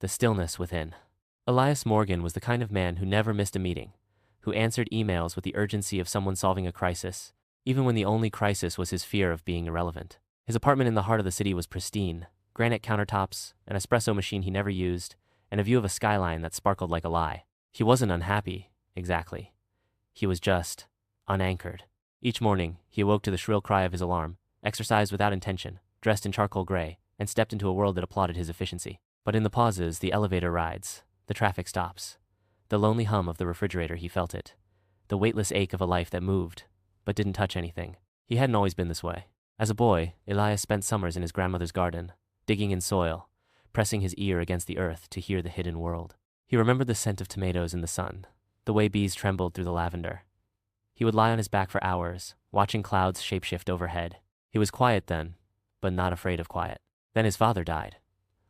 The Stillness Within. Elias Morgan was the kind of man who never missed a meeting, who answered emails with the urgency of someone solving a crisis, even when the only crisis was his fear of being irrelevant. His apartment in the heart of the city was pristine, granite countertops, an espresso machine he never used, and a view of a skyline that sparkled like a lie. He wasn't unhappy, exactly. He was just unanchored. Each morning, he awoke to the shrill cry of his alarm, exercised without intention, dressed in charcoal gray, and stepped into a world that applauded his efficiency. But in the pauses, the elevator rides, the traffic stops, the lonely hum of the refrigerator, he felt it. The weightless ache of a life that moved, but didn't touch anything. He hadn't always been this way. As a boy, Elias spent summers in his grandmother's garden, digging in soil, pressing his ear against the earth to hear the hidden world. He remembered the scent of tomatoes in the sun, the way bees trembled through the lavender. He would lie on his back for hours, watching clouds shapeshift overhead. He was quiet then, but not afraid of quiet. Then his father died.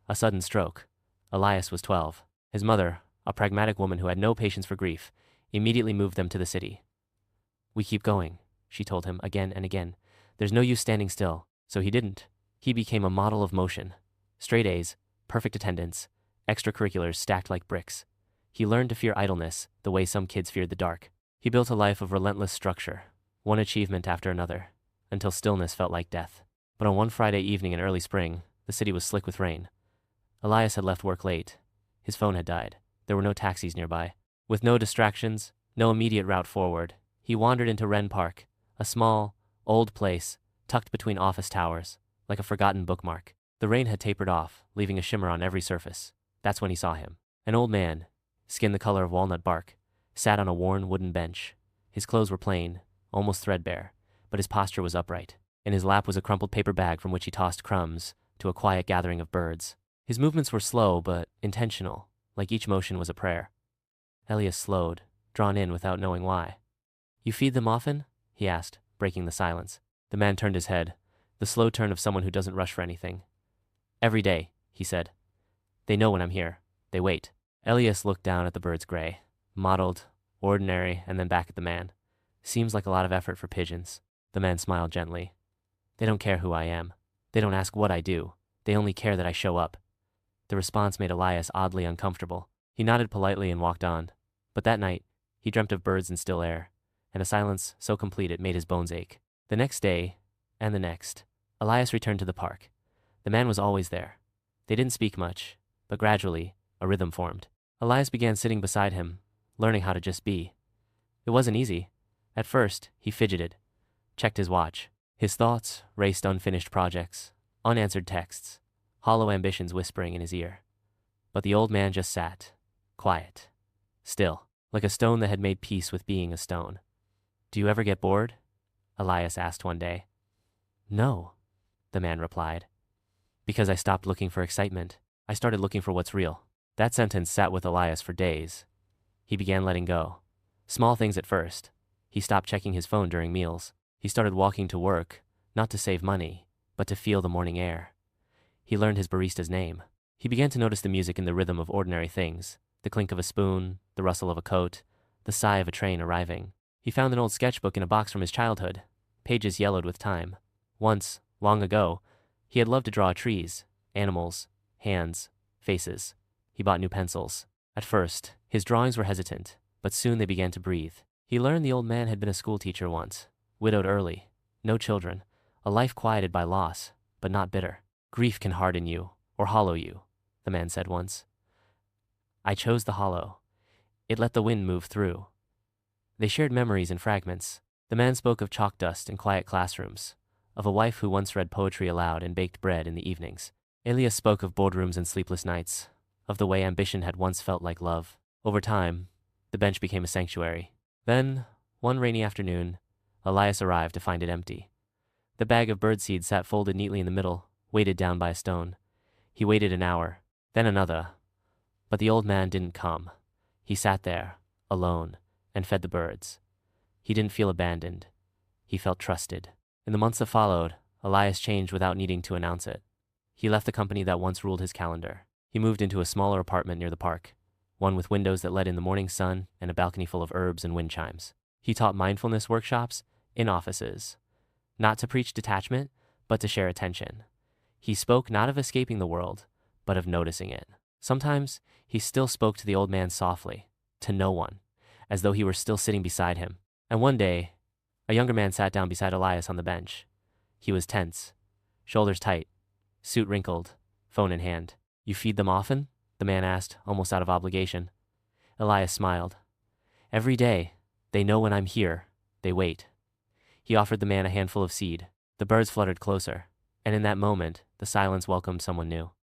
A sudden stroke. Elias was 12. His mother, a pragmatic woman who had no patience for grief, immediately moved them to the city. "We keep going," she told him again and again. "There's no use standing still." So he didn't. He became a model of motion. Straight A's, perfect attendance, extracurriculars stacked like bricks. He learned to fear idleness the way some kids feared the dark. He built a life of relentless structure, one achievement after another, until stillness felt like death. But on one Friday evening in early spring, the city was slick with rain. Elias had left work late. His phone had died. There were no taxis nearby. With no distractions, no immediate route forward, he wandered into Wren Park, a small, old place tucked between office towers, like a forgotten bookmark. The rain had tapered off, leaving a shimmer on every surface. That's when he saw him. An old man, skin the color of walnut bark, sat on a worn wooden bench. His clothes were plain, almost threadbare, but his posture was upright. In his lap was a crumpled paper bag from which he tossed crumbs to a quiet gathering of birds. His movements were slow but intentional, like each motion was a prayer. Elias slowed, drawn in without knowing why. "You feed them often?" he asked, breaking the silence. The man turned his head, the slow turn of someone who doesn't rush for anything. "Every day," he said. "They know when I'm here. They wait." Elias looked down at the bird's gray, mottled, ordinary, and then back at the man. "Seems like a lot of effort for pigeons." The man smiled gently. "They don't care who I am. They don't ask what I do. They only care that I show up." The response made Elias oddly uncomfortable. He nodded politely and walked on. But that night, he dreamt of birds and still air, and a silence so complete it made his bones ache. The next day, and the next, Elias returned to the park. The man was always there. They didn't speak much, but gradually, a rhythm formed. Elias began sitting beside him, learning how to just be. It wasn't easy. At first, he fidgeted, checked his watch. His thoughts raced unfinished projects, unanswered texts, hollow ambitions whispering in his ear. But the old man just sat, quiet, still, like a stone that had made peace with being a stone. "Do you ever get bored?" Elias asked one day. "No," the man replied. "Because I stopped looking for excitement. I started looking for what's real." That sentence sat with Elias for days. He began letting go. Small things at first. He stopped checking his phone during meals. He started walking to work, not to save money, but to feel the morning air. He learned his barista's name. He began to notice the music in the rhythm of ordinary things, the clink of a spoon, the rustle of a coat, the sigh of a train arriving. He found an old sketchbook in a box from his childhood, pages yellowed with time. Once, long ago, he had loved to draw trees, animals, hands, faces. He bought new pencils. At first, his drawings were hesitant, but soon they began to breathe. He learned the old man had been a schoolteacher once, widowed early, no children, a life quieted by loss, but not bitter. "Grief can harden you, or hollow you," the man said once. "I chose the hollow. It let the wind move through." They shared memories in fragments. The man spoke of chalk dust in quiet classrooms, of a wife who once read poetry aloud and baked bread in the evenings. Elias spoke of boardrooms and sleepless nights, of the way ambition had once felt like love. Over time, the bench became a sanctuary. Then, one rainy afternoon, Elias arrived to find it empty. The bag of birdseed sat folded neatly in the middle, weighted down by a stone. He waited an hour, then another. But the old man didn't come. He sat there, alone, and fed the birds. He didn't feel abandoned. He felt trusted. In the months that followed, Elias changed without needing to announce it. He left the company that once ruled his calendar. He moved into a smaller apartment near the park, one with windows that let in the morning sun and a balcony full of herbs and wind chimes. He taught mindfulness workshops in offices, not to preach detachment, but to share attention. He spoke not of escaping the world, but of noticing it. Sometimes he still spoke to the old man softly, to no one, as though he were still sitting beside him. And one day, a younger man sat down beside Elias on the bench. He was tense, shoulders tight, suit wrinkled, phone in hand. "You feed them often?" the man asked, almost out of obligation. Elias smiled. "Every day. They know when I'm here. They wait." He offered the man a handful of seed. The birds fluttered closer, and in that moment, the silence welcomed someone new.